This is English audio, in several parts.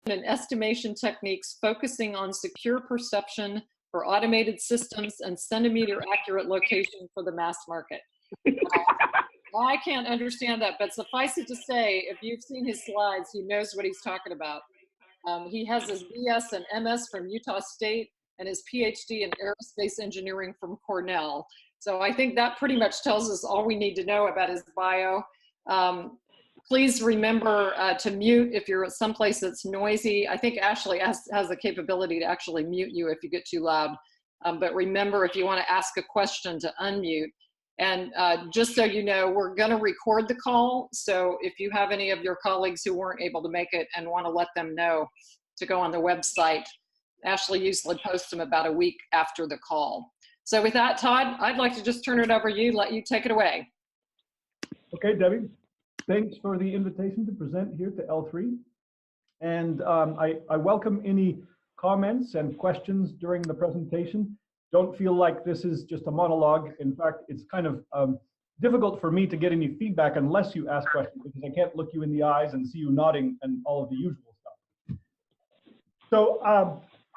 and estimation techniques focusing on secure perception for automated systems and centimeter accurate location for the mass market. I can't understand that, but suffice it to say, if you've seen his slides, he knows what he's talking about. He has his BS and MS from Utah State and his PhD in aerospace engineering from Cornell. So I think that pretty much tells us all we need to know about his bio. Please remember to mute if you're at someplace that's noisy. I think Ashley has the capability to actually mute you if you get too loud. But remember, if you want to ask a question, to unmute. And just so you know, we're going to record the call. So if you have any of your colleagues who weren't able to make it and want to let them know to go on the website, Ashley usually posts them about a week after the call. So with that, Todd, I'd like to just turn it over to you, let you take it away. Okay, Debbie, thanks for the invitation to present here to L3. And I welcome any comments and questions during the presentation. Don't feel like this is just a monologue. In fact, it's kind of difficult for me to get any feedback unless you ask questions, because I can't look you in the eyes and see you nodding and all of the usual stuff. So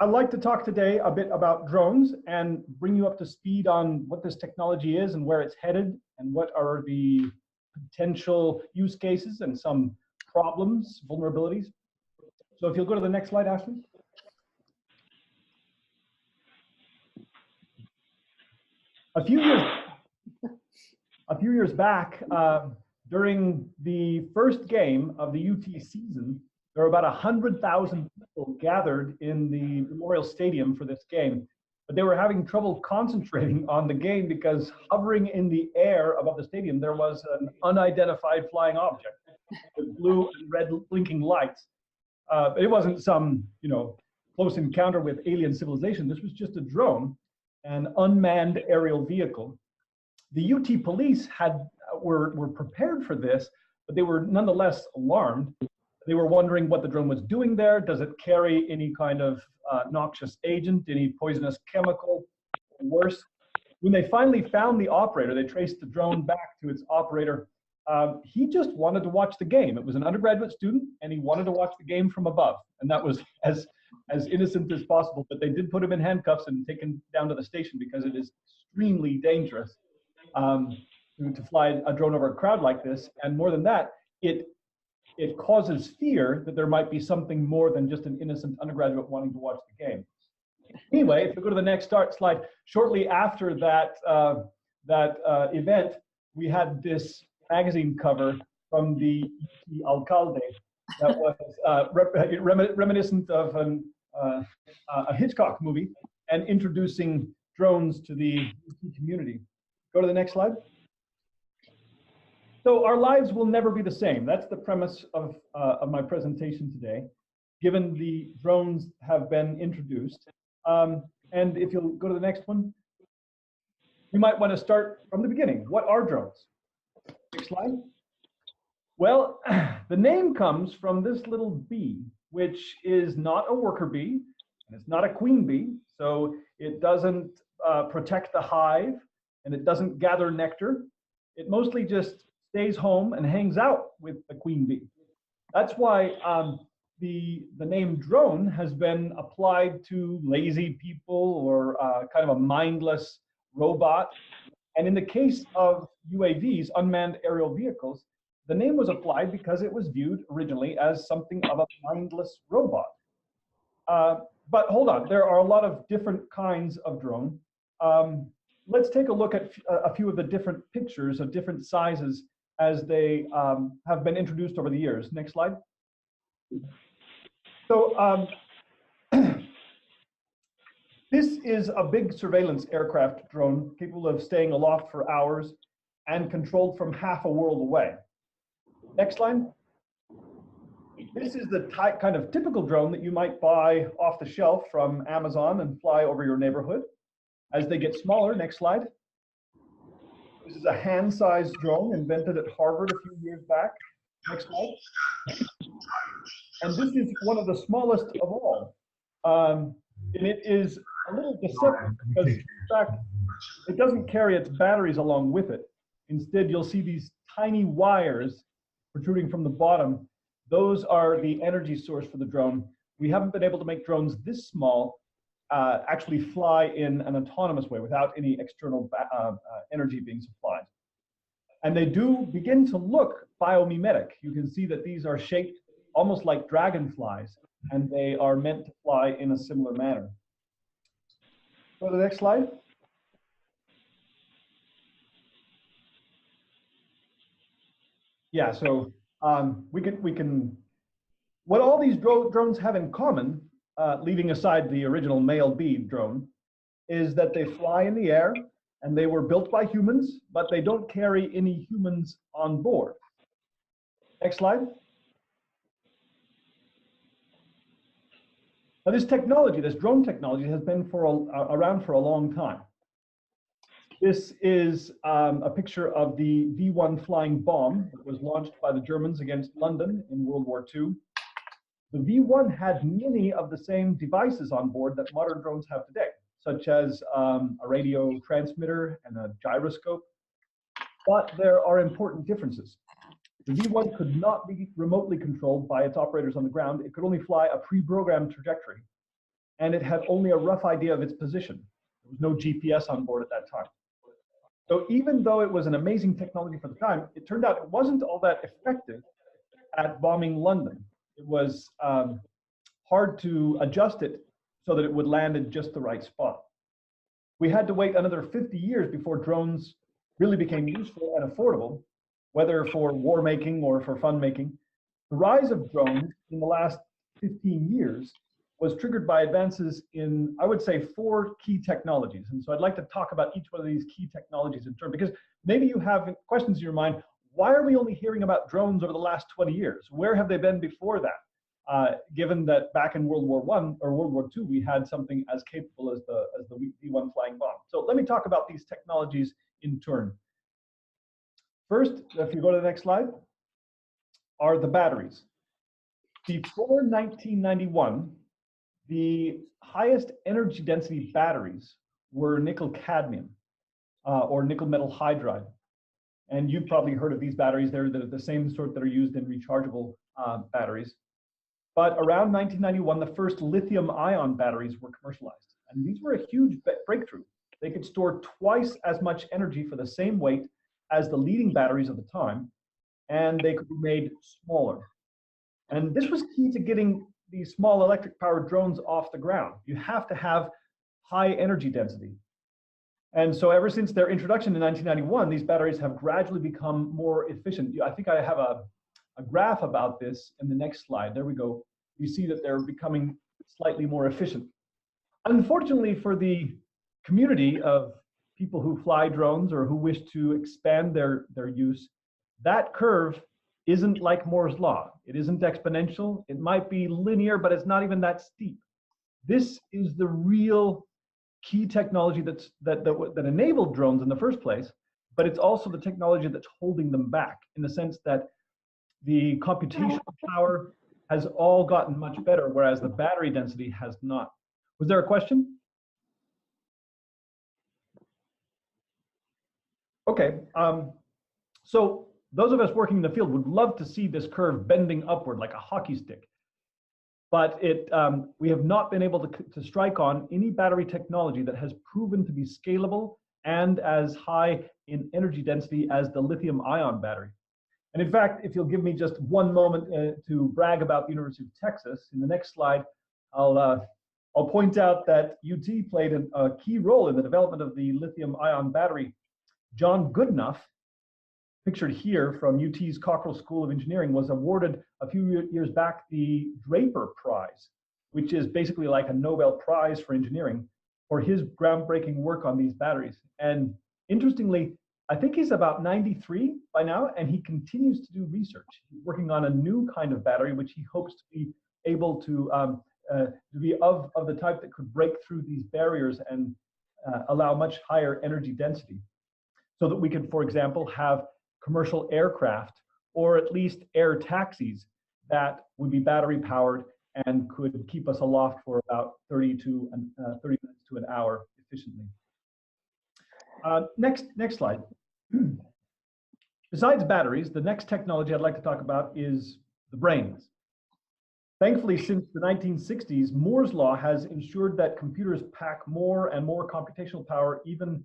I'd like to talk today a bit about drones and bring you up to speed on what this technology is and where it's headed and what are the potential use cases and some problems, vulnerabilities. So if you'll go to the next slide, Ashley. A few years back, during the first game of the UT season, there were about 100,000 people gathered in the Memorial Stadium for this game. But they were having trouble concentrating on the game because hovering in the air above the stadium, there was an unidentified flying object with blue and red blinking lights. But it wasn't some, close encounter with alien civilization. This was just a drone, an unmanned aerial vehicle. The UT police were prepared for this, but they were nonetheless alarmed. They were wondering what the drone was doing there. Does it carry any kind of noxious agent, any poisonous chemical? Worse, when they finally found the operator, they traced the drone back to its operator. He just wanted to watch the game. It was an undergraduate student, and he wanted to watch the game from above. And that was as innocent as possible. But they did put him in handcuffs and take him down to the station because it is extremely dangerous to fly a drone over a crowd like this. And more than that, it causes fear that there might be something more than just an innocent undergraduate wanting to watch the game. Anyway, if we go to the next slide, shortly after that event, we had this magazine cover from the alcalde that was reminiscent of a Hitchcock movie and introducing drones to the community. Go to the next slide. So our lives will never be the same. That's the premise of my presentation today, given the drones have been introduced. And if you'll go to the next one, you might want to start from the beginning. What are drones? Next slide. Well, the name comes from this little bee, which is not a worker bee, and it's not a queen bee, so it doesn't protect the hive, and it doesn't gather nectar. It mostly just stays home and hangs out with the queen bee. That's why the name drone has been applied to lazy people or kind of a mindless robot. And in the case of UAVs, unmanned aerial vehicles, the name was applied because it was viewed originally as something of a mindless robot. But hold on, there are a lot of different kinds of drone. Let's take a look at a few of the different pictures of different sizes as they have been introduced over the years. Next slide. So this is a big surveillance aircraft drone capable of staying aloft for hours and controlled from half a world away. Next slide. This is the kind of typical drone that you might buy off the shelf from Amazon and fly over your neighborhood. As they get smaller, next slide. This is a hand-sized drone invented at Harvard a few years back. Next slide. And this is one of the smallest of all. And it is a little deceptive because, in fact, it doesn't carry its batteries along with it. Instead, you'll see these tiny wires protruding from the bottom. Those are the energy source for the drone. we haven't been able to make drones this small actually fly in an autonomous way without any external energy being supplied. And they do begin to look biomimetic. You can see that these are shaped almost like dragonflies, and they are meant to fly in a similar manner. Go to the next slide. Yeah, so we can, what all these drones have in common, leaving aside the original male bee drone, is that they fly in the air and they were built by humans, but they don't carry any humans on board. Next slide. Now this technology, this drone technology, has been around for a long time. This is a picture of the V1 flying bomb that was launched by the Germans against London in World War II. The V1 had many of the same devices on board that modern drones have today, such as a radio transmitter and a gyroscope. But there are important differences. The V1 could not be remotely controlled by its operators on the ground. It could only fly a pre-programmed trajectory, and it had only a rough idea of its position. There was no GPS on board at that time. So even though it was an amazing technology for the time, it turned out it wasn't all that effective at bombing London. It was hard to adjust it so that it would land in just the right spot. We had to wait another 50 years before drones really became useful and affordable, whether for war making or for fun making. The rise of drones in the last 15 years was triggered by advances in, I would say, 4 key technologies. And so I'd like to talk about each one of these key technologies in turn, because maybe you have questions in your mind. Why are we only hearing about drones over the last 20 years? Where have they been before that? Given that back in World War I or World War II, we had something as capable as the V1 flying bomb. So let me talk about these technologies in turn. First, if you go to the next slide, are the batteries. Before 1991, the highest energy density batteries were nickel cadmium or nickel metal hydride. And you've probably heard of these batteries. They're the same sort that are used in rechargeable batteries. But around 1991, the first lithium ion batteries were commercialized. And these were a huge breakthrough. They could store twice as much energy for the same weight as the leading batteries of the time, and they could be made smaller. And this was key to getting these small electric powered drones off the ground. You have to have high energy density. And so ever since their introduction in 1991, these batteries have gradually become more efficient. I think I have a graph about this in the next slide. There we go. You see that they're becoming slightly more efficient. Unfortunately for the community of people who fly drones or who wish to expand their use, that curve isn't like Moore's law. It isn't exponential. It might be linear, but it's not even that steep. This is the real key technology that enabled drones in the first place, but it's also the technology that's holding them back, in the sense that the computational power has all gotten much better, whereas the battery density has not. Was there a question? Okay, so those of us working in the field would love to see this curve bending upward like a hockey stick. But we have not been able to strike on any battery technology that has proven to be scalable and as high in energy density as the lithium ion battery. And in fact, if you'll give me just one moment to brag about the University of Texas, in the next slide, I'll point out that UT played a key role in the development of the lithium ion battery. John Goodenough, pictured here from UT's Cockrell School of Engineering, was awarded a few years back the Draper Prize, which is basically like a Nobel Prize for engineering, for his groundbreaking work on these batteries. And interestingly, I think he's about 93 by now, and he continues to do research. He's working on a new kind of battery, which he hopes to be able to be of the type that could break through these barriers and allow much higher energy density, so that we could, for example, have commercial aircraft, or at least air taxis, that would be battery powered and could keep us aloft for about 30 minutes to an hour efficiently. Next slide. Besides batteries, the next technology I'd like to talk about is the brains. Thankfully, since the 1960s, Moore's law has ensured that computers pack more and more computational power even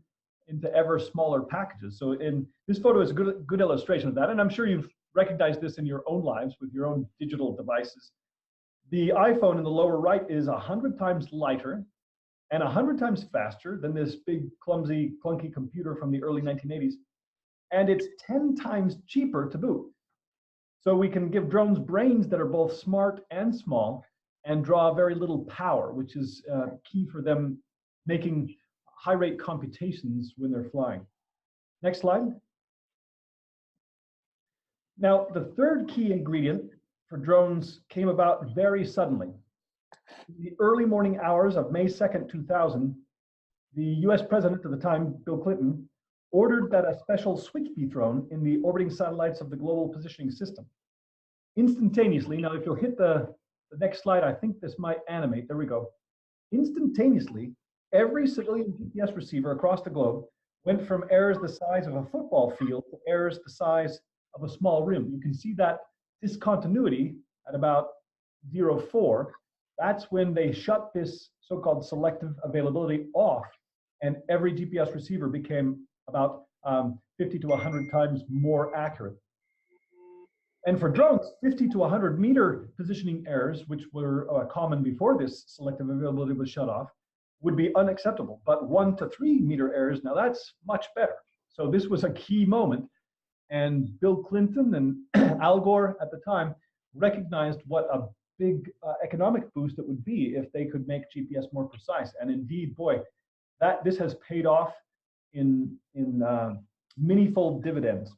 into ever smaller packages. So in this photo is a good illustration of that. And I'm sure you've recognized this in your own lives with your own digital devices. The iPhone in the lower right is 100 times lighter and 100 times faster than this big, clumsy, clunky computer from the early 1980s. And it's 10 times cheaper to boot. So we can give drones brains that are both smart and small and draw very little power, which is key for them making high rate computations when they're flying. Next slide. Now, the third key ingredient for drones came about very suddenly. In the early morning hours of May 2nd, 2000, the US president at the time, Bill Clinton, ordered that a special switch be thrown in the orbiting satellites of the Global Positioning System. Instantaneously, now if you'll hit the next slide, I think this might animate, there we go. Instantaneously, every civilian GPS receiver across the globe went from errors the size of a football field to errors the size of a small rim. You can see that discontinuity at about 0.4. That's when they shut this so-called selective availability off, and every GPS receiver became about 50 to 100 times more accurate. And for drones, 50 to 100 meter positioning errors, which were common before this selective availability was shut off, would be unacceptable. But 1 to 3 meter errors, now that's much better. So this was a key moment. And Bill Clinton and Al Gore at the time recognized what a big economic boost it would be if they could make GPS more precise. And indeed, boy, this has paid off in many-fold dividends.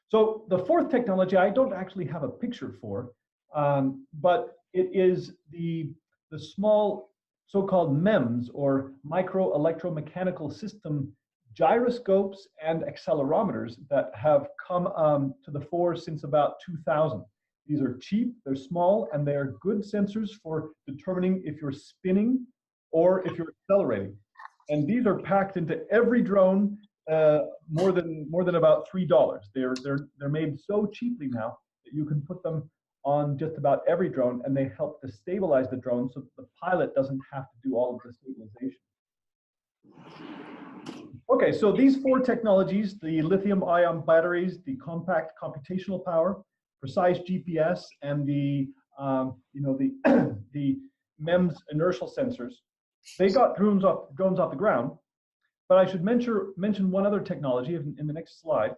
So the fourth technology, I don't actually have a picture for, but it is the small so-called MEMS, or micro electromechanical system gyroscopes and accelerometers that have come to the fore since about 2000. These are cheap, they're small, and they are good sensors for determining if you're spinning or if you're accelerating. And these are packed into every drone, more than about $3. They're made so cheaply now that you can put them on just about every drone, and they help to stabilize the drone so that the pilot doesn't have to do all of the stabilization. Okay, so these four technologies, the lithium-ion batteries, the compact computational power, precise GPS, and the the MEMS inertial sensors, they got drones off the ground. But I should mention one other technology in the next slide.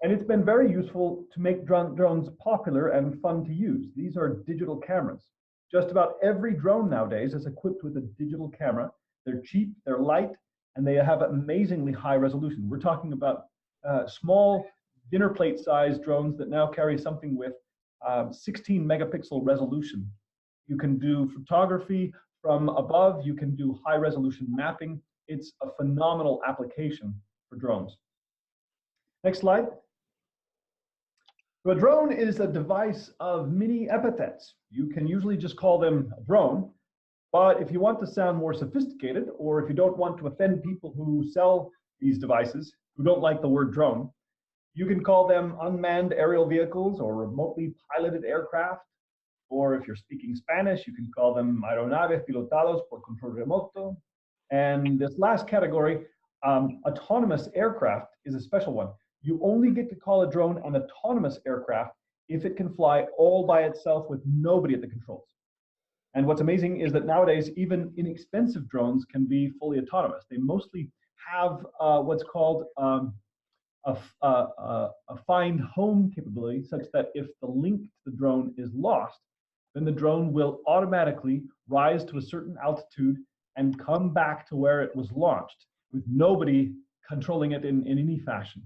And it's been very useful to make drones popular and fun to use. These are digital cameras. Just about every drone nowadays is equipped with a digital camera. They're cheap, they're light, and they have amazingly high resolution. We're talking about small dinner plate sized drones that now carry something with 16 megapixel resolution. You can do photography from above, you can do high resolution mapping. It's a phenomenal application for drones. Next slide. So a drone is a device of many epithets. You can usually just call them a drone, but if you want to sound more sophisticated, or if you don't want to offend people who sell these devices, who don't like the word drone, you can call them unmanned aerial vehicles or remotely piloted aircraft. Or if you're speaking Spanish, you can call them aeronaves pilotados por control remoto. And this last category, autonomous aircraft, is a special one. You only get to call a drone an autonomous aircraft if it can fly all by itself with nobody at the controls. And what's amazing is that nowadays, even inexpensive drones can be fully autonomous. They mostly have what's called a find home capability, such that if the link to the drone is lost, then the drone will automatically rise to a certain altitude and come back to where it was launched with nobody controlling it in any fashion,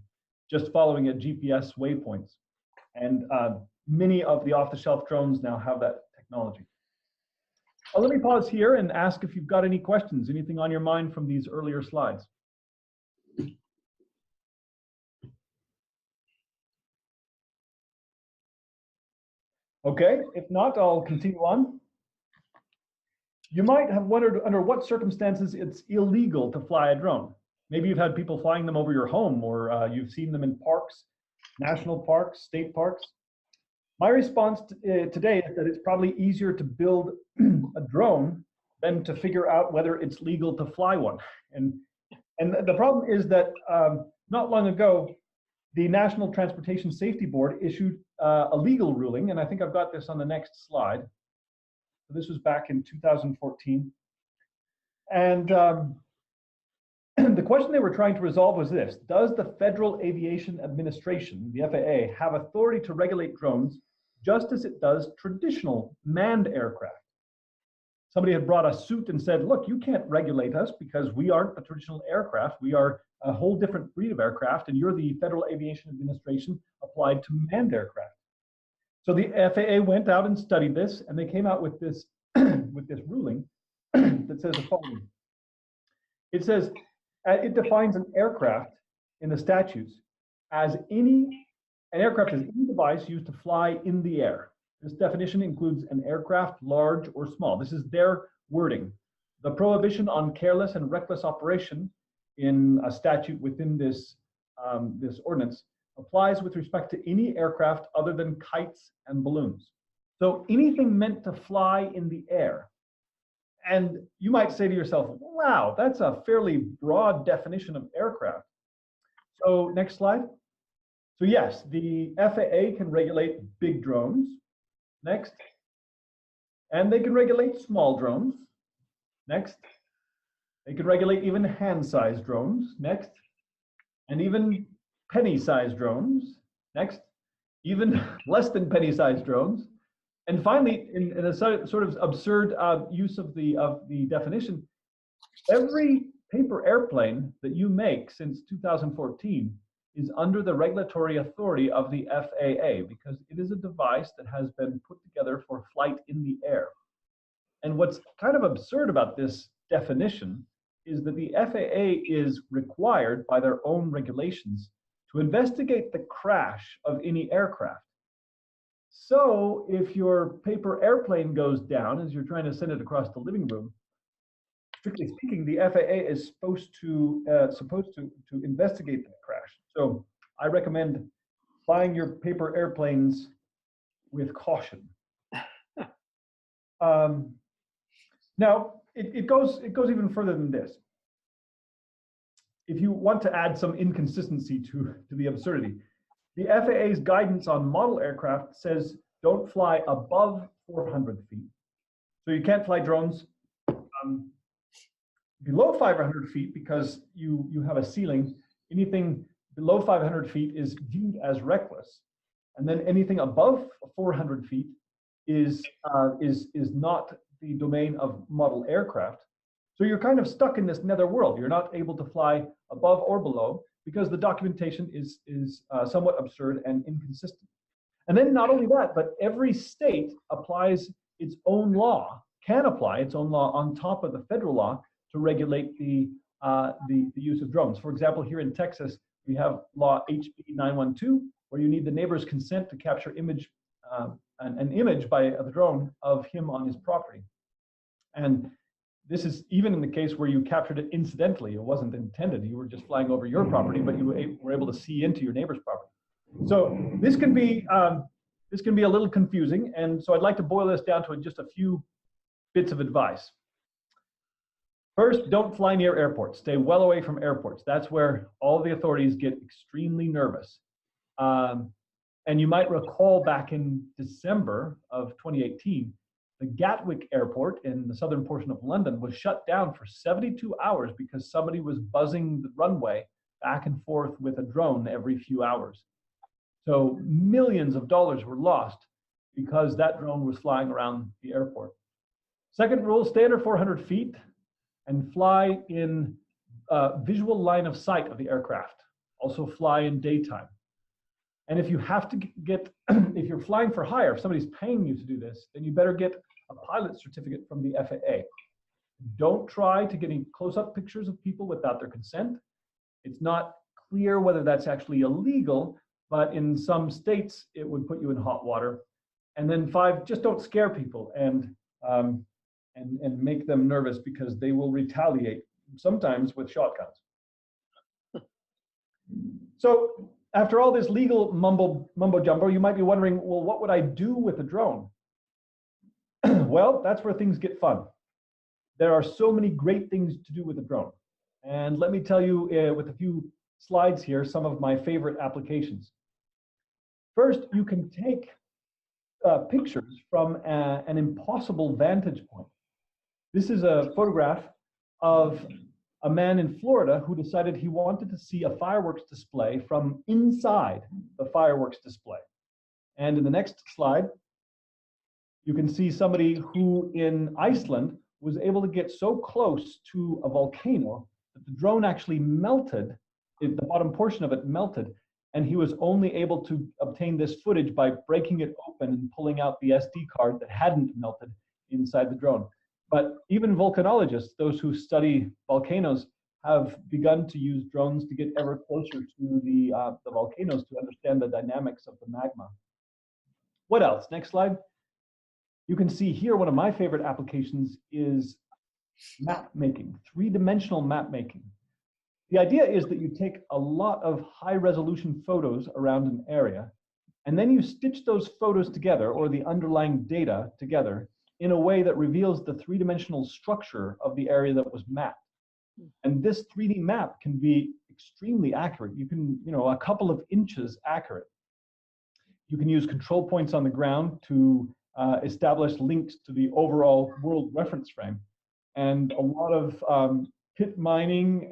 just following a GPS waypoints. And many of the off-the-shelf drones now have that technology. Let me pause here and ask if you've got any questions, anything on your mind from these earlier slides. Okay, if not, I'll continue on. You might have wondered under what circumstances it's illegal to fly a drone. Maybe you've had people flying them over your home, or you've seen them in parks, national parks, state parks. My response today is that it's probably easier to build a drone than to figure out whether it's legal to fly one. And the problem is that not long ago, the National Transportation Safety Board issued a legal ruling, and I think I've got this on the next slide. So this was back in 2014. And the question they were trying to resolve was this: does the Federal Aviation Administration, the FAA, have authority to regulate drones just as it does traditional manned aircraft? Somebody had brought a suit and said, look, you can't regulate us because we aren't a traditional aircraft. We are a whole different breed of aircraft, and you're the Federal Aviation Administration applied to manned aircraft. So the FAA went out and studied this, and they came out with this, with this ruling that says the following. It says, it defines an aircraft in the statutes as an aircraft is any device used to fly in the air. This definition includes an aircraft, large or small. This is their wording. The prohibition on careless and reckless operation in a statute within this, this ordinance applies with respect to any aircraft other than kites and balloons. So anything meant to fly in the air. And you might say to yourself, wow, that's a fairly broad definition of aircraft. So next slide. So yes, the FAA can regulate big drones. Next. And they can regulate small drones. Next. They can regulate even hand-sized drones. Next. And even penny-sized drones. Next. Even less than penny-sized drones. And finally, in a sort of absurd use of the definition, every paper airplane that you make since 2014 is under the regulatory authority of the FAA, because it is a device that has been put together for flight in the air. And what's kind of absurd about this definition is that the FAA is required by their own regulations to investigate the crash of any aircraft. So if your paper airplane goes down as you're trying to send it across the living room, strictly speaking, the FAA is supposed to investigate that crash. So I recommend flying your paper airplanes with caution. Now it goes even further than this. If you want to add some inconsistency to the absurdity, the FAA's guidance on model aircraft says don't fly above 400 feet. So you can't fly drones below 500 feet because you have a ceiling. Anything below 500 feet is viewed as reckless. And then anything above 400 feet is not the domain of model aircraft. So you're kind of stuck in this netherworld. You're not able to fly above or below because the documentation is somewhat absurd and inconsistent. And then not only that, but every state applies its own law, can apply its own law on top of the federal law to regulate the use of drones. For example, here in Texas, we have law HB 912, where you need the neighbor's consent to capture an image by the drone of him on his property. And this is even in the case where you captured it incidentally. It wasn't intended. You were just flying over your property, but you were able to see into your neighbor's property. So this can be a little confusing. And so I'd like to boil this down to just a few bits of advice. First, don't fly near airports. Stay well away from airports. That's where all the authorities get extremely nervous. And you might recall back in December of 2018, the Gatwick Airport in the southern portion of London was shut down for 72 hours because somebody was buzzing the runway back and forth with a drone every few hours. So millions of dollars were lost because that drone was flying around the airport. Second rule, stay under 400 feet and fly in visual line of sight of the aircraft. Also fly in daytime. And if you have to if you're flying for hire, if somebody's paying you to do this, then you better get a pilot certificate from the FAA. Don't try to get any close-up pictures of people without their consent. It's not clear whether that's actually illegal, but in some states, it would put you in hot water. And then 5, just don't scare people and make them nervous because they will retaliate, sometimes with shotguns. So after all this legal mumbo jumbo, you might be wondering, well, what would I do with a drone? Well, that's where things get fun. There are so many great things to do with a drone. And let me tell you with a few slides here, some of my favorite applications. First, you can take pictures from an impossible vantage point. This is a photograph of a man in Florida who decided he wanted to see a fireworks display from inside the fireworks display. And in the next slide, you can see somebody who in Iceland was able to get so close to a volcano that the drone actually melted, the bottom portion of it melted, and he was only able to obtain this footage by breaking it open and pulling out the SD card that hadn't melted inside the drone. But even volcanologists, those who study volcanoes, have begun to use drones to get ever closer to the volcanoes to understand the dynamics of the magma. What else? Next slide. You can see here one of my favorite applications is map making, three-dimensional map making. The idea is that you take a lot of high-resolution photos around an area, and then you stitch those photos together, or the underlying data together, in a way that reveals the three-dimensional structure of the area that was mapped. And this 3D map can be extremely accurate. You can, a couple of inches accurate. You can use control points on the ground to establish links to the overall world reference frame. And a lot of pit mining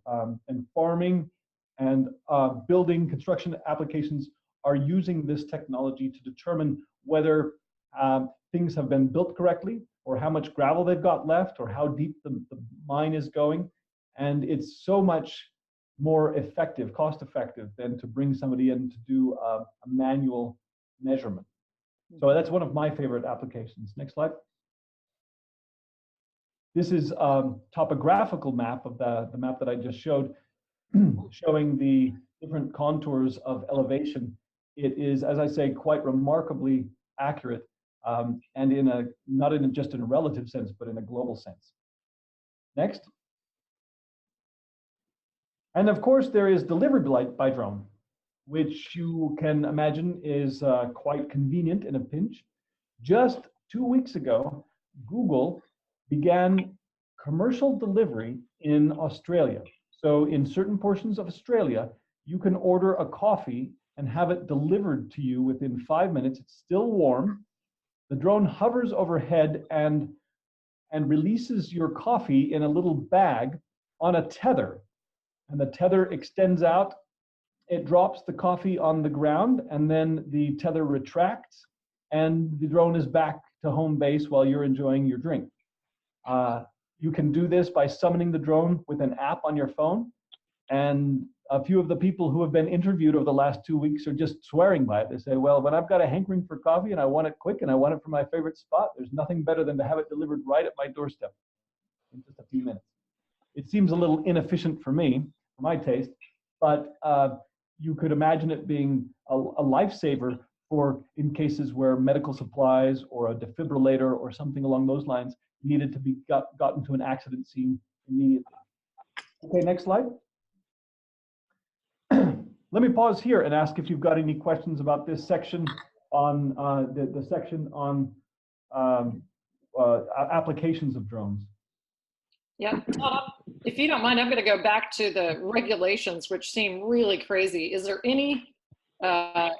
and farming and building construction applications are using this technology to determine whether things have been built correctly, or how much gravel they've got left, or how deep the mine is going. And it's so much more effective, cost effective, than to bring somebody in to do a manual measurement. So that's one of my favorite applications. Next slide. This is a topographical map of the map that I just showed, showing the different contours of elevation. It is, as I say, quite remarkably accurate, and not just in a relative sense, but in a global sense. Next. And of course, there is delivery by drone, which you can imagine is quite convenient in a pinch. Just 2 weeks ago, Google began commercial delivery in Australia. So in certain portions of Australia, you can order a coffee and have it delivered to you within 5 minutes. It's still warm. The drone hovers overhead and releases your coffee in a little bag on a tether. And the tether extends out. It drops the coffee on the ground, and then the tether retracts, and the drone is back to home base while you're enjoying your drink. You can do this by summoning the drone with an app on your phone. And a few of the people who have been interviewed over the last 2 weeks are just swearing by it. They say, well, when I've got a hankering for coffee and I want it quick and I want it from my favorite spot, there's nothing better than to have it delivered right at my doorstep in just a few minutes. It seems a little inefficient for me, for my taste, but you could imagine it being a lifesaver for in cases where medical supplies or a defibrillator or something along those lines needed to be gotten to an accident scene immediately. Okay, next slide. Let me pause here and ask if you've got any questions about this section on the section on applications of drones. Yeah, Todd, if you don't mind, I'm going to go back to the regulations, which seem really crazy. Is there any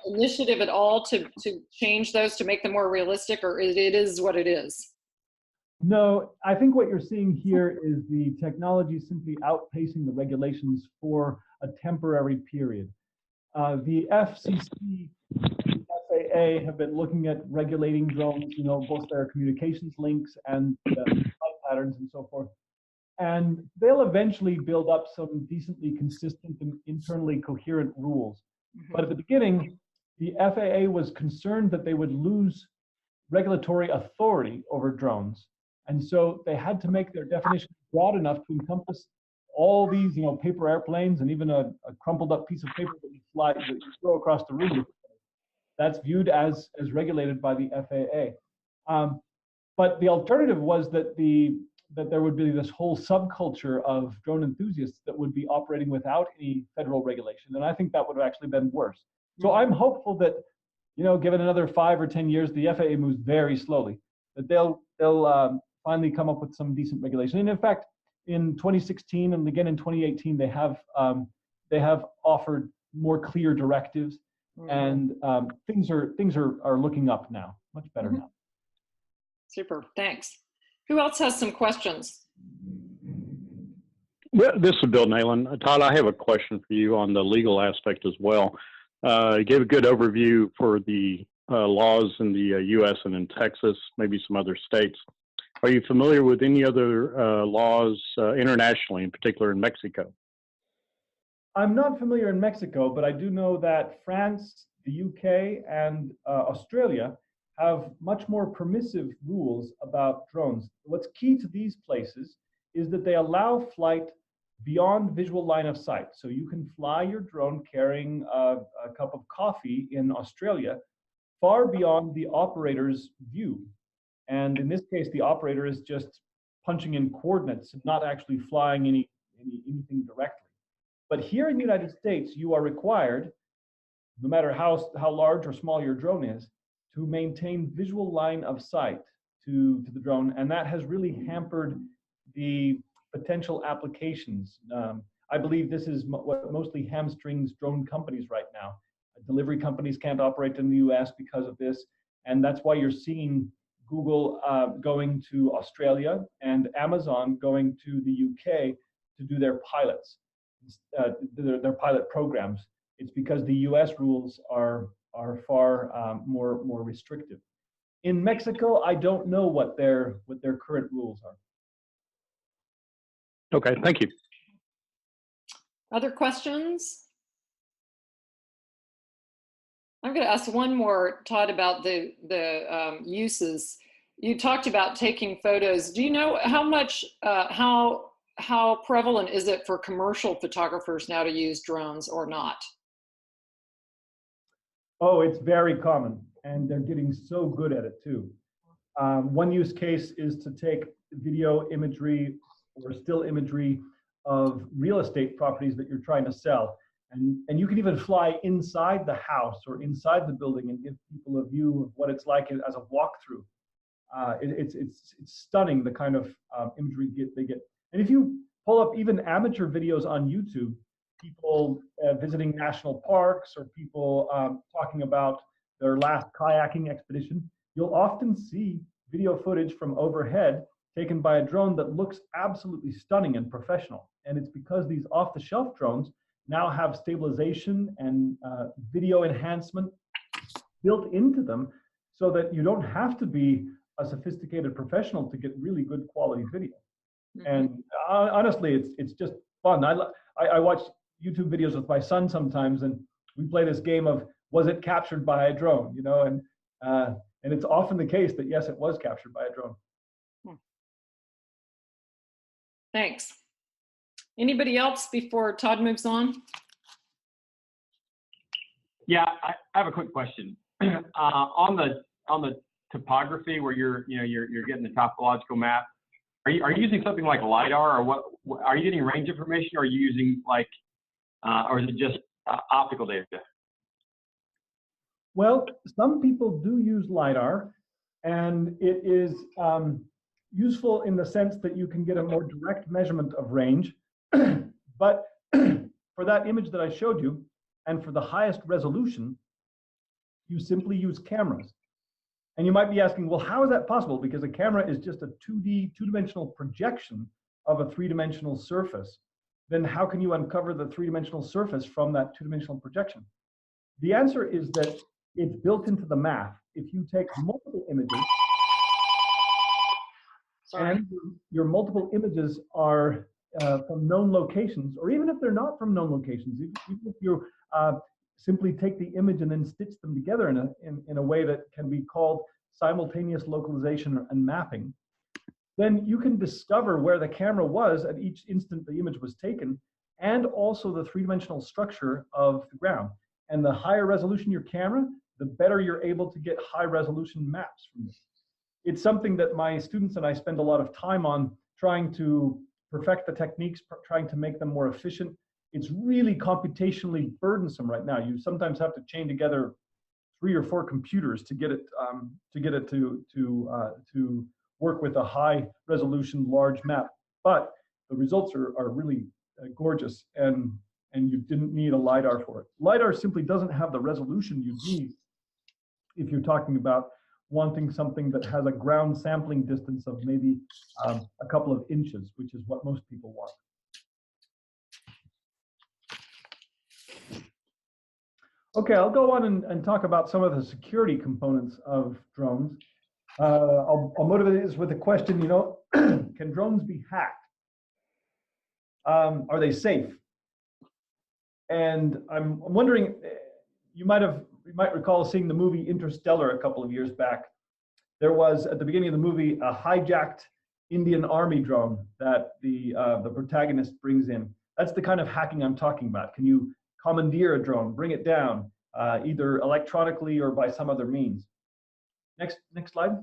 initiative at all to change those, to make them more realistic, or it is what it is? No, I think what you're seeing here is the technology simply outpacing the regulations for a temporary period. The FCC, the FAA have been looking at regulating drones, both their communications links and the flight patterns and so forth. And they'll eventually build up some decently consistent and internally coherent rules. Mm-hmm. But at the beginning, the FAA was concerned that they would lose regulatory authority over drones. And so they had to make their definition broad enough to encompass all these, paper airplanes and even a crumpled up piece of paper that you throw across the room. That's viewed as regulated by the FAA. But the alternative was that the that there would be this whole subculture of drone enthusiasts that would be operating without any federal regulation. And I think that would have actually been worse. So I'm hopeful that, you know, given another 5 or 10 years, the FAA moves very slowly, that they'll finally come up with some decent regulation. And in fact, in 2016 and again in 2018, they have offered more clear directives, and things are looking up now, much better now. Super, thanks. Who else has some questions? Well, this is Bill Nayland. Todd, I have a question for you on the legal aspect as well. You gave a good overview for the laws in the U.S. and in Texas, maybe some other states. Are you familiar with any other laws internationally, in particular in Mexico? I'm not familiar in Mexico, but I do know that France, the UK, and Australia have much more permissive rules about drones. What's key to these places is that they allow flight beyond visual line of sight. So you can fly your drone carrying a cup of coffee in Australia far beyond the operator's view. And in this case, the operator is just punching in coordinates and not actually flying anything directly. But here in the United States, you are required, no matter how large or small your drone is, to maintain visual line of sight to the drone. And that has really hampered the potential applications. I believe this is what mostly hamstrings drone companies right now. Delivery companies can't operate in the US because of this. And that's why you're seeing Google going to Australia and Amazon going to the UK to do their pilots, their pilot programs. It's because the US rules are far more restrictive. In Mexico, I don't know what their current rules are. Okay, thank you. Other questions? I'm going to ask one more, Todd, about the uses. You talked about taking photos. Do you know how much, how prevalent is it for commercial photographers now to use drones or not? Oh, it's very common, and they're getting so good at it too. One use case is to take video imagery or still imagery of real estate properties that you're trying to sell. And you can even fly inside the house or inside the building and give people a view of what it's like as a walkthrough. It's stunning the kind of imagery they get. And if you pull up even amateur videos on YouTube, people visiting national parks or people talking about their last kayaking expedition, you'll often see video footage from overhead taken by a drone that looks absolutely stunning and professional. And it's because these off-the-shelf drones now have stabilization and video enhancement built into them so that you don't have to be a sophisticated professional to get really good quality video. And honestly, it's just fun. I watch YouTube videos with my son sometimes, and we play this game of, was it captured by a drone? You know, and it's often the case that yes, it was captured by a drone. Thanks. Anybody else before Todd moves on? Yeah, I have a quick question. On the topography where you're getting the topological map, are you using something like LiDAR, or what are you getting range information, or are you using like or is it just optical data? Well, some people do use LiDAR, and it is useful in the sense that you can get a more direct measurement of range. But for that image that I showed you, and for the highest resolution, you simply use cameras. And you might be asking, well, how is that possible? Because a camera is just a two-dimensional projection of a three-dimensional surface. Then how can you uncover the three-dimensional surface from that two-dimensional projection? The answer is that it's built into the math. If you take multiple images, and your multiple images are from known locations, or even if they're not from known locations, even if you simply take the image and then stitch them together in a way that can be called simultaneous localization and mapping, then you can discover where the camera was at each instant the image was taken, and also the three-dimensional structure of the ground. And the higher resolution your camera, the better you're able to get high-resolution maps from this. It's something that my students and I spend a lot of time on, trying to perfect the techniques, trying to make them more efficient. It's really computationally burdensome right now. You sometimes have to chain together 3 or 4 computers to get it to work with a high resolution large map. But the results are really gorgeous, and you didn't need a LiDAR for it. LiDAR simply doesn't have the resolution you need if you're talking about wanting something that has a ground sampling distance of maybe a couple of inches, which is what most people want. Okay, I'll go on and talk about some of the security components of drones. I'll motivate this with a question, you know, can drones be hacked? Are they safe? And I'm wondering, you might recall seeing the movie Interstellar a couple of years back. There was, at the beginning of the movie, a hijacked Indian Army drone that the protagonist brings in. That's the kind of hacking I'm talking about. Can you commandeer a drone, bring it down, either electronically or by some other means? Next slide.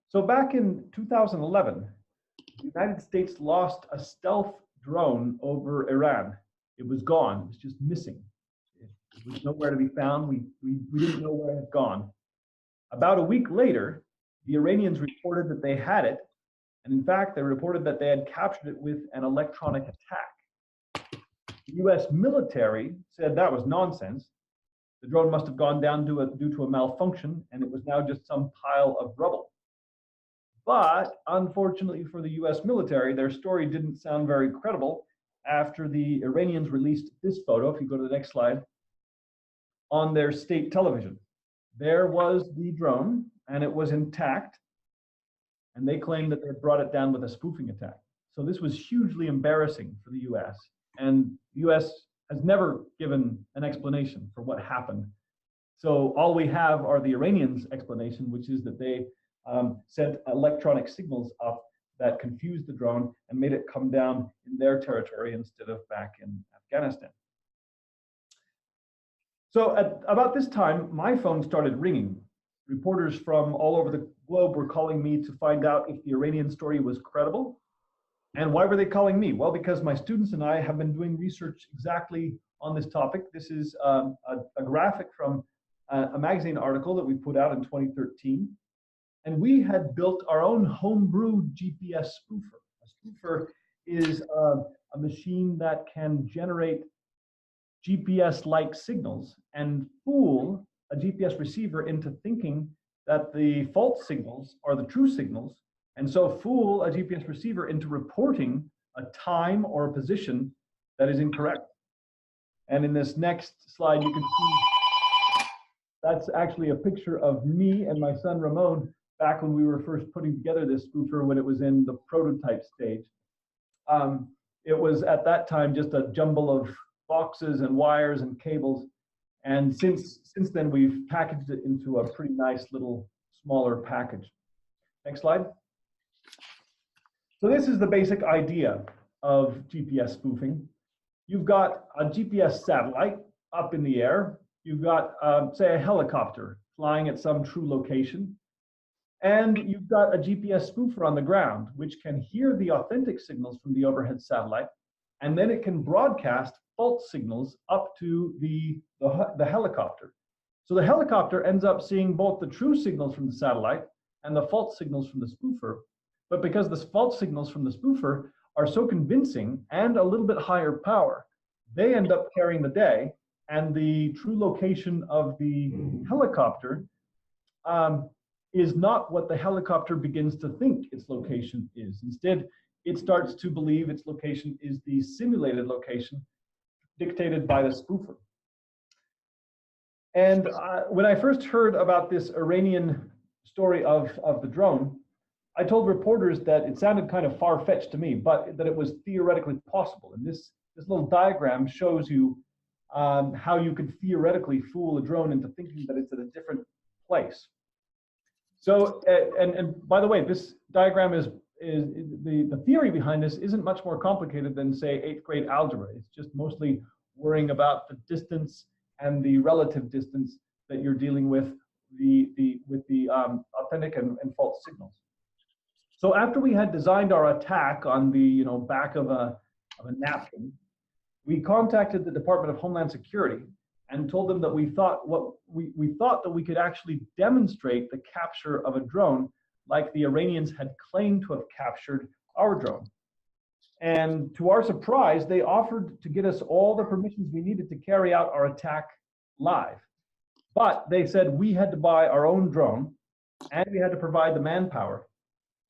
So back in 2011, the United States lost a stealth drone over Iran. It was gone. It was just missing. It was nowhere to be found. We didn't know where it had gone. About a week later, the Iranians reported that they had it, and in fact, they reported that they had captured it with an electronic attack. The US military said that was nonsense. The drone must have gone down due to a malfunction, and it was now just some pile of rubble. But unfortunately for the US military, their story didn't sound very credible after the Iranians released this photo, if you go to the next slide, on their state television. There was the drone, and it was intact, and they claimed that they brought it down with a spoofing attack. So this was hugely embarrassing for the US, and the US has never given an explanation for what happened. So all we have are the Iranians' explanation, which is that they sent electronic signals up that confused the drone and made it come down in their territory instead of back in Afghanistan. So at about this time, my phone started ringing. Reporters from all over the globe were calling me to find out if the Iranian story was credible. And why were they calling me? Well, because my students and I have been doing research exactly on this topic. This is a graphic from a magazine article that we put out in 2013. And we had built our own homebrew GPS spoofer. A spoofer is a machine that can generate GPS-like signals and fool a GPS receiver into thinking that the false signals are the true signals, and so fool a GPS receiver into reporting a time or a position that is incorrect. And in this next slide, you can see that's actually a picture of me and my son Ramon back when we were first putting together this spoofer, when it was in the prototype stage. It was at that time just a jumble of boxes and wires and cables. And since then, we've packaged it into a pretty nice little smaller package. Next slide. So this is the basic idea of GPS spoofing. You've got a GPS satellite up in the air. You've got, say, a helicopter flying at some true location. And you've got a GPS spoofer on the ground, which can hear the authentic signals from the overhead satellite, and then it can broadcast false signals up to the helicopter. So the helicopter ends up seeing both the true signals from the satellite and the false signals from the spoofer. But because the false signals from the spoofer are so convincing and a little bit higher power, they end up carrying the day, and the true location of the helicopter is not what the helicopter begins to think its location is. Instead, it starts to believe its location is the simulated location dictated by the spoofer. And when I first heard about this Iranian story of the drone, I told reporters that it sounded kind of far-fetched to me, but that it was theoretically possible. And this little diagram shows you how you could theoretically fool a drone into thinking that it's at a different place. So, and by the way, this diagram is the theory behind this isn't much more complicated than, say, 8th grade algebra. It's just mostly worrying about the distance and the relative distance that you're dealing with the authentic and false signals. So after we had designed our attack on the back of a napkin, we contacted the Department of Homeland Security and told them that we thought that we could actually demonstrate the capture of a drone like the Iranians had claimed to have captured our drone. And to our surprise, they offered to get us all the permissions we needed to carry out our attack live. But they said we had to buy our own drone and we had to provide the manpower.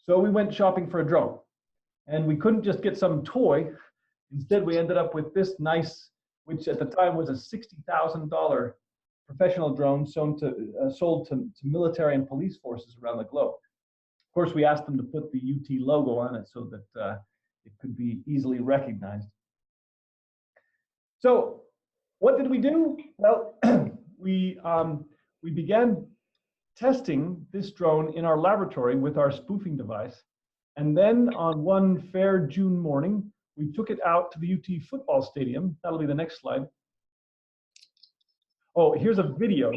So we went shopping for a drone. And we couldn't just get some toy. Instead, we ended up with this nice, which at the time was a $60,000 professional drone sold to military and police forces around the globe. Of course, we asked them to put the UT logo on it so that it could be easily recognized. So what did we do? Well, we began testing this drone in our laboratory with our spoofing device. And then on one fair June morning, we took it out to the UT football stadium. That'll be the next slide. Oh, here's a video,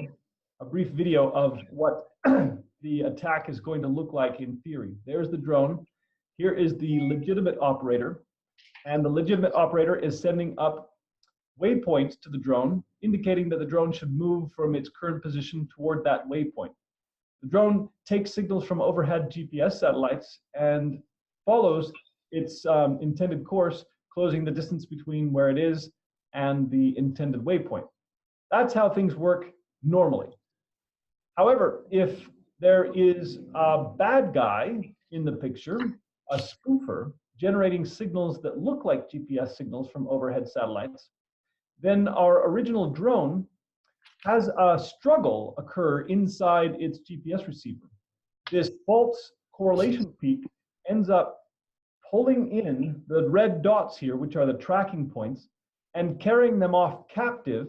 a brief video of what the attack is going to look like in theory. There's the drone. Here is the legitimate operator. And the legitimate operator is sending up waypoints to the drone, indicating that the drone should move from its current position toward that waypoint. The drone takes signals from overhead GPS satellites and follows its intended course, closing the distance between where it is and the intended waypoint. That's how things work normally. However, if there is a bad guy in the picture, a spoofer, generating signals that look like GPS signals from overhead satellites, then our original drone has a struggle occur inside its GPS receiver. This false correlation peak ends up pulling in the red dots here, which are the tracking points, and carrying them off captive,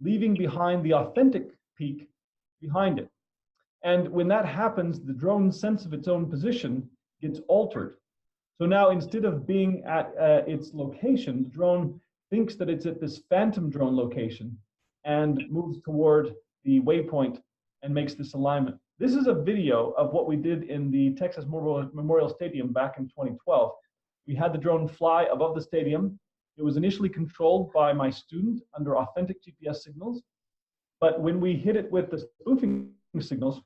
leaving behind the authentic peak behind it. And when that happens, the drone's sense of its own position gets altered. So now instead of being at its location, the drone thinks that it's at this phantom drone location and moves toward the waypoint and makes this alignment. This is a video of what we did in the Texas Memorial Stadium back in 2012. We had the drone fly above the stadium. It was initially controlled by my student under authentic GPS signals. But when we hit it with the spoofing signals,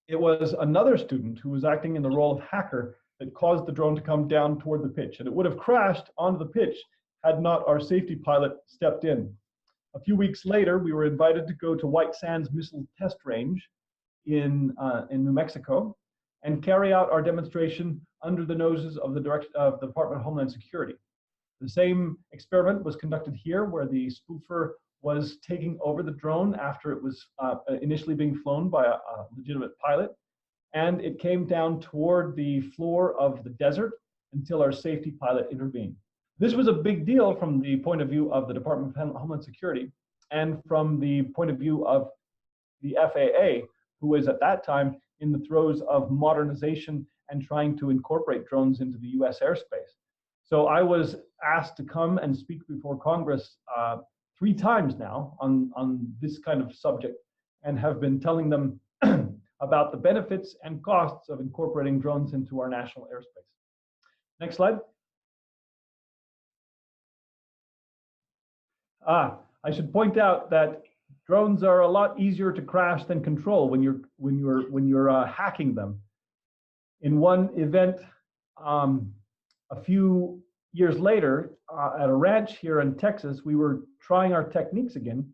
it was another student who was acting in the role of hacker that caused the drone to come down toward the pitch. And it would have crashed onto the pitch had not our safety pilot stepped in. A few weeks later, we were invited to go to White Sands Missile Test Range in New Mexico and carry out our demonstration under the noses of the Department of Homeland Security. The same experiment was conducted here, where the spoofer was taking over the drone after it was initially being flown by a legitimate pilot. And it came down toward the floor of the desert until our safety pilot intervened. This was a big deal from the point of view of the Department of Homeland Security and from the point of view of the FAA, who was at that time in the throes of modernization and trying to incorporate drones into the US airspace. So I was asked to come and speak before Congress 3 times now on this kind of subject, and have been telling them about the benefits and costs of incorporating drones into our national airspace. Next slide. I should point out that drones are a lot easier to crash than control when you're hacking them. In one event, a few years later, at a ranch here in Texas, we were trying our techniques again.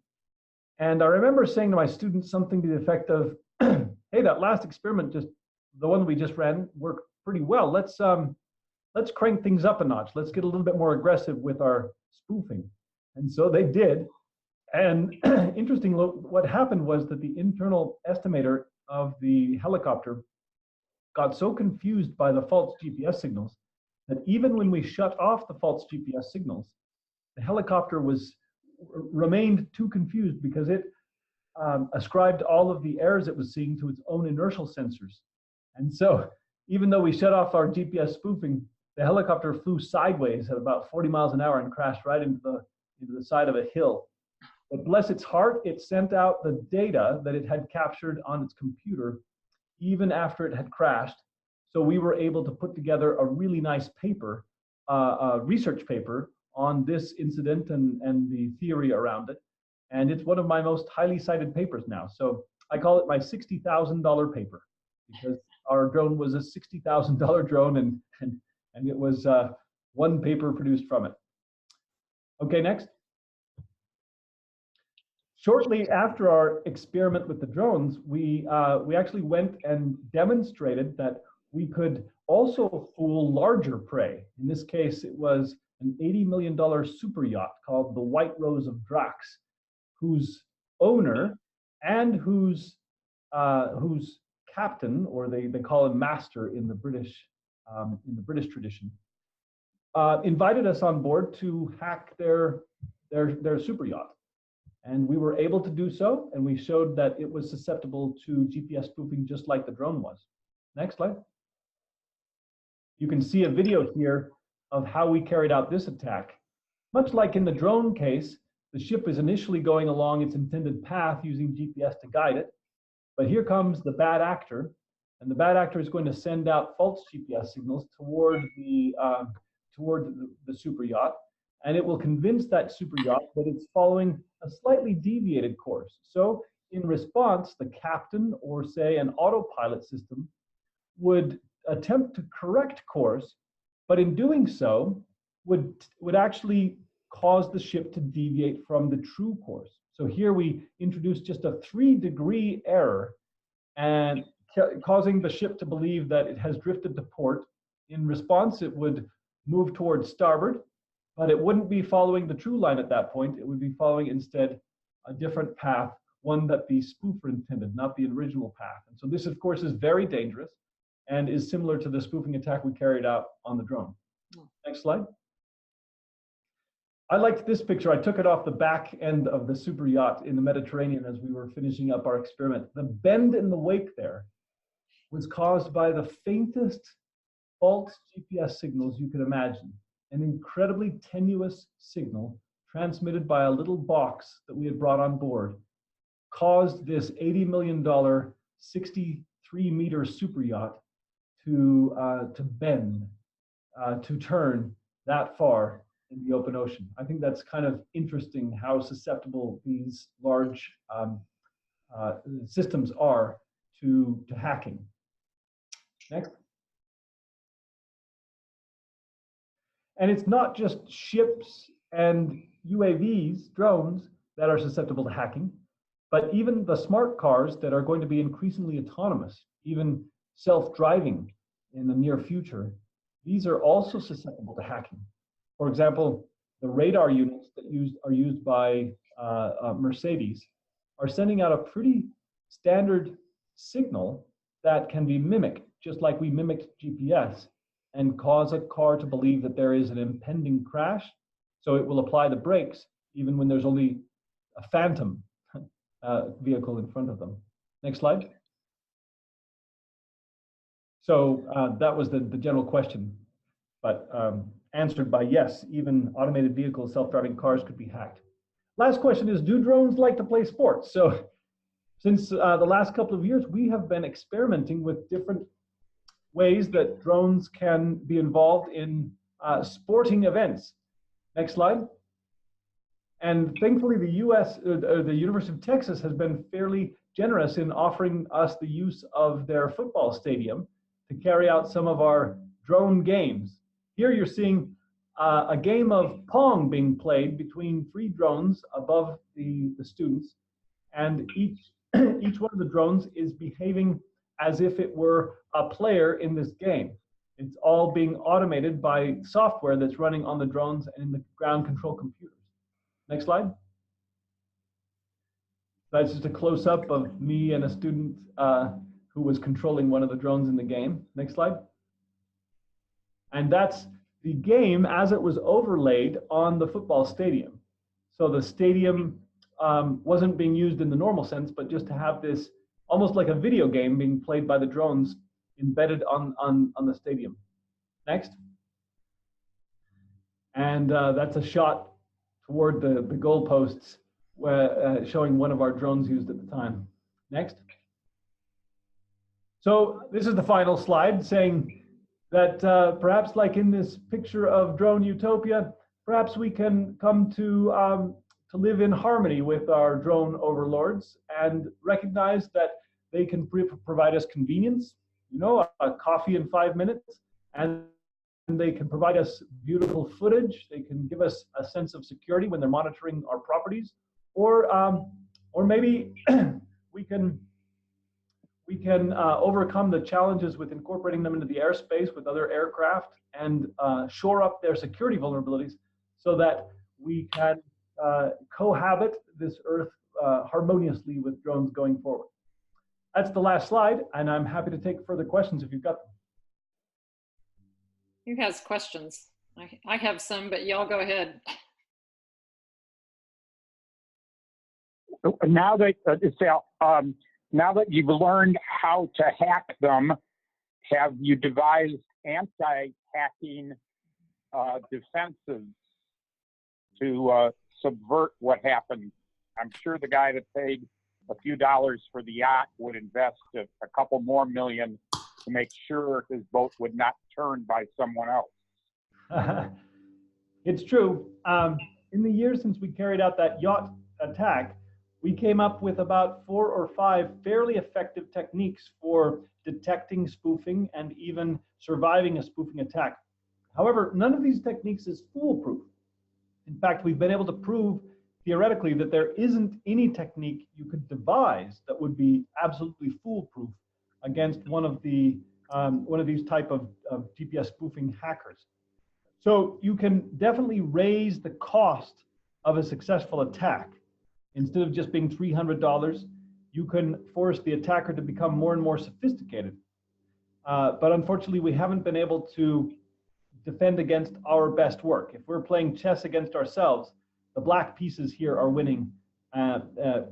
And I remember saying to my students something to the effect of, hey, that last experiment, the one we just ran, worked pretty well. Let's crank things up a notch. Let's get a little bit more aggressive with our spoofing. And so they did. And interesting, what happened was that the internal estimator of the helicopter got so confused by the false GPS signals that even when we shut off the false GPS signals, the helicopter remained too confused because it ascribed all of the errors it was seeing to its own inertial sensors. And so even though we shut off our GPS spoofing, the helicopter flew sideways at about 40 miles an hour and crashed right into the side of a hill. But bless its heart, it sent out the data that it had captured on its computer even after it had crashed, So we were able to put together a really nice paper, a research paper on this incident and the theory around it. And it's one of my most highly cited papers now. So I call it my $60,000 paper, because our drone was a $60,000 drone, and it was one paper produced from it. Okay, next. Shortly after our experiment with the drones, we actually went and demonstrated that we could also fool larger prey. In this case, it was an $80 million super yacht called the White Rose of Drax, whose owner and whose captain, or they call him master in the British tradition, invited us on board to hack their super yacht. And we were able to do so, and we showed that it was susceptible to GPS spoofing just like the drone was. Next slide. You can see a video here of how we carried out this attack. Much like in the drone case, the ship is initially going along its intended path using GPS to guide it. But here comes the bad actor, and the bad actor is going to send out false GPS signals toward the super yacht, and it will convince that super yacht that it's following a slightly deviated course. So in response, the captain, or say an autopilot system, would attempt to correct course, but in doing so would actually cause the ship to deviate from the true course. So here we introduce just a 3-degree error, and causing the ship to believe that it has drifted to port. In response, it would move towards starboard, but it wouldn't be following the true line at that point. It would be following instead a different path, one that the spoofer intended, not the original path. And so this, of course, is very dangerous and is similar to the spoofing attack we carried out on the drone. Next slide. I liked this picture. I took it off the back end of the super yacht in the Mediterranean as we were finishing up our experiment. The bend in the wake there was caused by the faintest false GPS signals you could imagine. An incredibly tenuous signal transmitted by a little box that we had brought on board caused this $80 million, 63-meter super yacht to bend, to turn that far in the open ocean. I think that's kind of interesting how susceptible these large systems are to hacking. Next. And it's not just ships and UAVs, drones, that are susceptible to hacking, but even the smart cars that are going to be increasingly autonomous, even self-driving in the near future, these are also susceptible to hacking. For example, the radar units that are used by Mercedes are sending out a pretty standard signal that can be mimicked, just like we mimicked GPS, and cause a car to believe that there is an impending crash. So it will apply the brakes even when there's only a phantom vehicle in front of them. Next slide. So that was the general question, but answered by yes, even automated vehicles, self-driving cars could be hacked. Last question is, do drones like to play sports? So since the last couple of years, we have been experimenting with different ways that drones can be involved in sporting events. Next slide. And thankfully, the University of Texas has been fairly generous in offering us the use of their football stadium to carry out some of our drone games. Here you're seeing a game of Pong being played between 3 drones above the students, and each one of the drones is behaving as if it were a player in this game. It's all being automated by software that's running on the drones and in the ground control computers. Next slide. That's just a close-up of me and a student who was controlling one of the drones in the game. Next slide. And that's the game as it was overlaid on the football stadium. So the stadium wasn't being used in the normal sense, but just to have this almost like a video game being played by the drones embedded on the stadium. Next. And that's a shot toward the goalposts where, showing one of our drones used at the time. Next. So this is the final slide saying that perhaps like in this picture of drone utopia, perhaps we can come to live in harmony with our drone overlords and recognize that they can provide us convenience, you know, a coffee in 5 minutes, and they can provide us beautiful footage. They can give us a sense of security when they're monitoring our properties, or maybe we can overcome the challenges with incorporating them into the airspace with other aircraft and shore up their security vulnerabilities so that we can cohabit this Earth harmoniously with drones going forward. That's the last slide, and I'm happy to take further questions if you've got them. Who has questions? I have some, but y'all go ahead. Now that now that you've learned how to hack them, have you devised anti-hacking defenses to subvert what happened? I'm sure the guy that paid a few dollars for the yacht would invest a couple more million to make sure his boat would not turn by someone else. It's true. In the years since we carried out that yacht attack, we came up with about 4 or 5 fairly effective techniques for detecting spoofing and even surviving a spoofing attack. However, none of these techniques is foolproof. In fact, we've been able to prove theoretically that there isn't any technique you could devise that would be absolutely foolproof against one of these type of GPS spoofing hackers. So you can definitely raise the cost of a successful attack. Instead of just being $300, you can force the attacker to become more and more sophisticated. But unfortunately, we haven't been able to defend against our best work. If we're playing chess against ourselves, the black pieces here are winning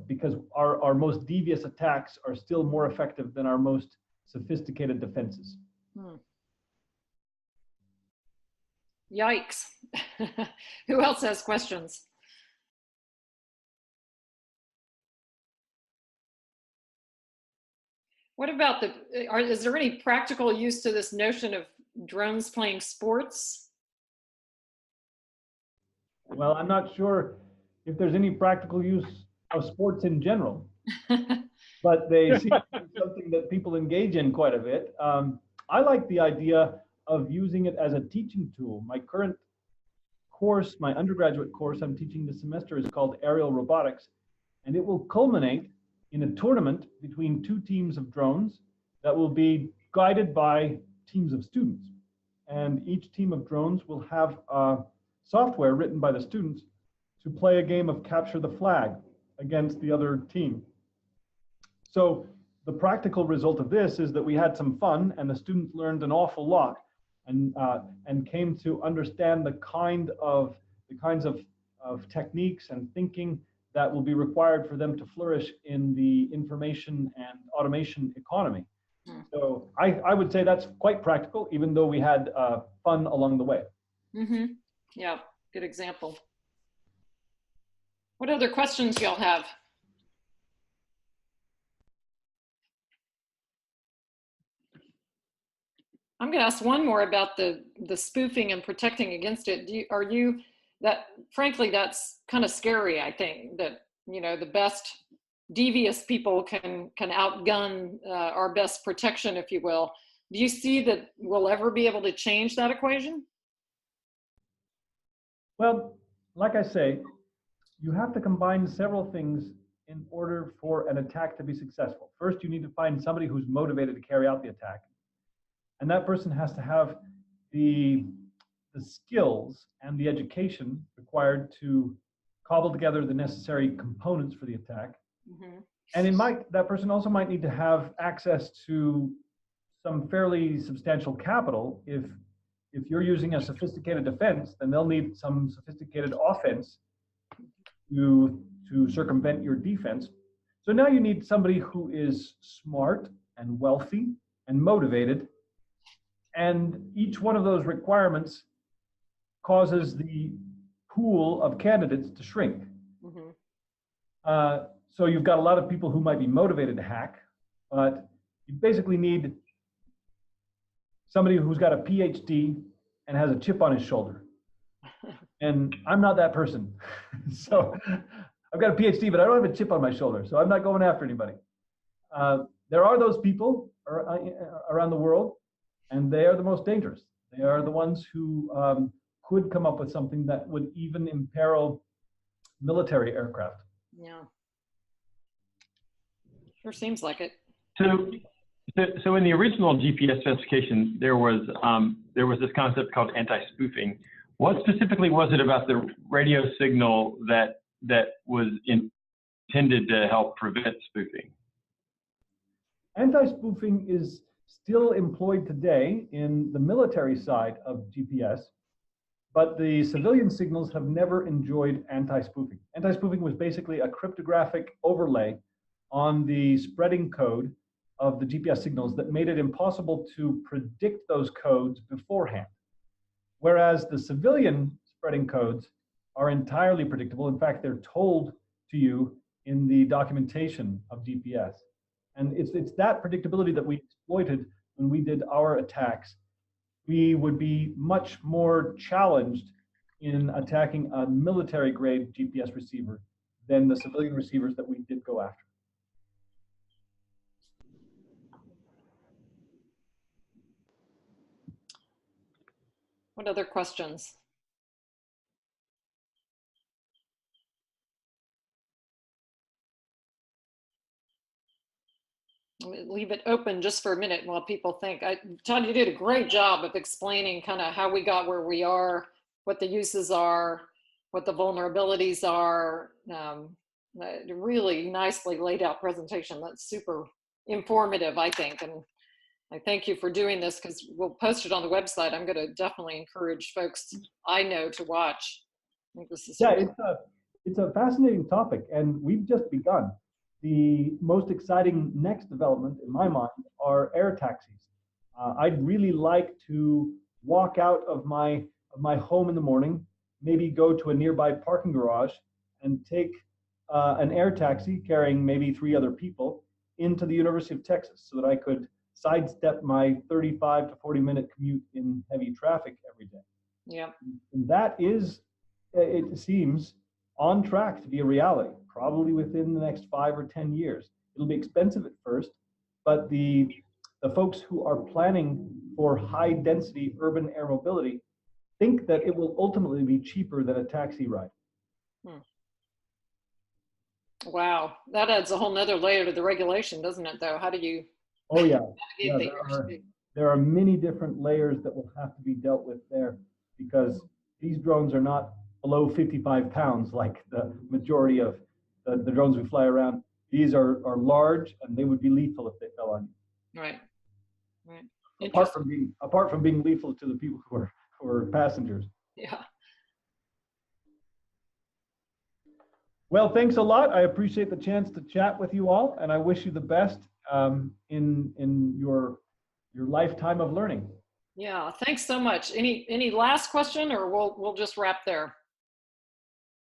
because our most devious attacks are still more effective than our most sophisticated defenses. Yikes. Who else has questions? What about is there any practical use to this notion of drones playing sports? Well, I'm not sure if there's any practical use of sports in general, but they seem to be something that people engage in quite a bit. I like the idea of using it as a teaching tool. My current course, my undergraduate course I'm teaching this semester is called Aerial Robotics, and it will culminate in a tournament between 2 teams of drones that will be guided by teams of students. And each team of drones will have software written by the students to play a game of capture the flag against the other team. So the practical result of this is that we had some fun and the students learned an awful lot and came to understand the kinds of techniques and thinking that will be required for them to flourish in the information and automation economy. So I would say that's quite practical, even though we had fun along the way. Yeah, good example. What other questions y'all have? I'm going to ask one more about the spoofing and protecting against it. Frankly, that's kind of scary, I think, that, you know, the best devious people can outgun our best protection, if you will. Do you see that we'll ever be able to change that equation? Well, like I say, you have to combine several things in order for an attack to be successful. First, you need to find somebody who's motivated to carry out the attack. And that person has to have the skills and the education required to cobble together the necessary components for the attack. And that person also might need to have access to some fairly substantial capital. If you're using a sophisticated defense, then they'll need some sophisticated offense to circumvent your defense. So now you need somebody who is smart and wealthy and motivated. And each one of those requirements causes the pool of candidates to shrink. So you've got a lot of people who might be motivated to hack, but You basically need somebody who's got a PhD and has a chip on his shoulder. And I'm not that person. So I've got a PhD, but I don't have a chip on my shoulder. So I'm not going after anybody. There are those people around the world, and they are the most dangerous. They are the ones who could come up with something that would even imperil military aircraft. Yeah. Sure seems like it. So in the original GPS specification, there was this concept called anti-spoofing. What specifically was it about the radio signal that was intended to help prevent spoofing? Anti-spoofing is still employed today in the military side of GPS, but the civilian signals have never enjoyed anti-spoofing. Anti-spoofing was basically a cryptographic overlay on the spreading code of the GPS signals that made it impossible to predict those codes beforehand. Whereas the civilian spreading codes are entirely predictable. In fact, they're told to you in the documentation of GPS. And it's that predictability that we exploited when we did our attacks. We would be much more challenged in attacking a military-grade GPS receiver than the civilian receivers that we did go after. What other questions? Leave it open just for a minute while people think. Todd, you did a great job of explaining kind of how we got where we are, what the uses are, what the vulnerabilities are. Really nicely laid out presentation. That's super informative, I think. And I thank you for doing this, because we'll post it on the website. I'm going to definitely encourage folks I know to watch. I think this is it's a fascinating topic, and we've just begun. The most exciting next development, in my mind, are air taxis. I'd really like to walk out of my home in the morning, maybe go to a nearby parking garage, and take an air taxi carrying maybe 3 other people into the University of Texas, so that I could sidestep my 35 to 40-minute commute in heavy traffic every day. Yeah. And that is, it seems, on track to be a reality, probably within the next 5 or 10 years. It'll be expensive at first, but the folks who are planning for high density urban air mobility think that it will ultimately be cheaper than a taxi ride. Wow, that adds a whole nother layer to the regulation, doesn't it, though? How do you? Oh yeah, there are many different layers that will have to be dealt with there, because these drones are not below 55 pounds like the majority of the drones we fly around. These are large, and they would be lethal if they fell on you. Right. Apart from being lethal to the people who are passengers. Yeah. Well, thanks a lot. I appreciate the chance to chat with you all, and I wish you the best in your lifetime of learning. Yeah, thanks so much. Any last question, or we'll just wrap there?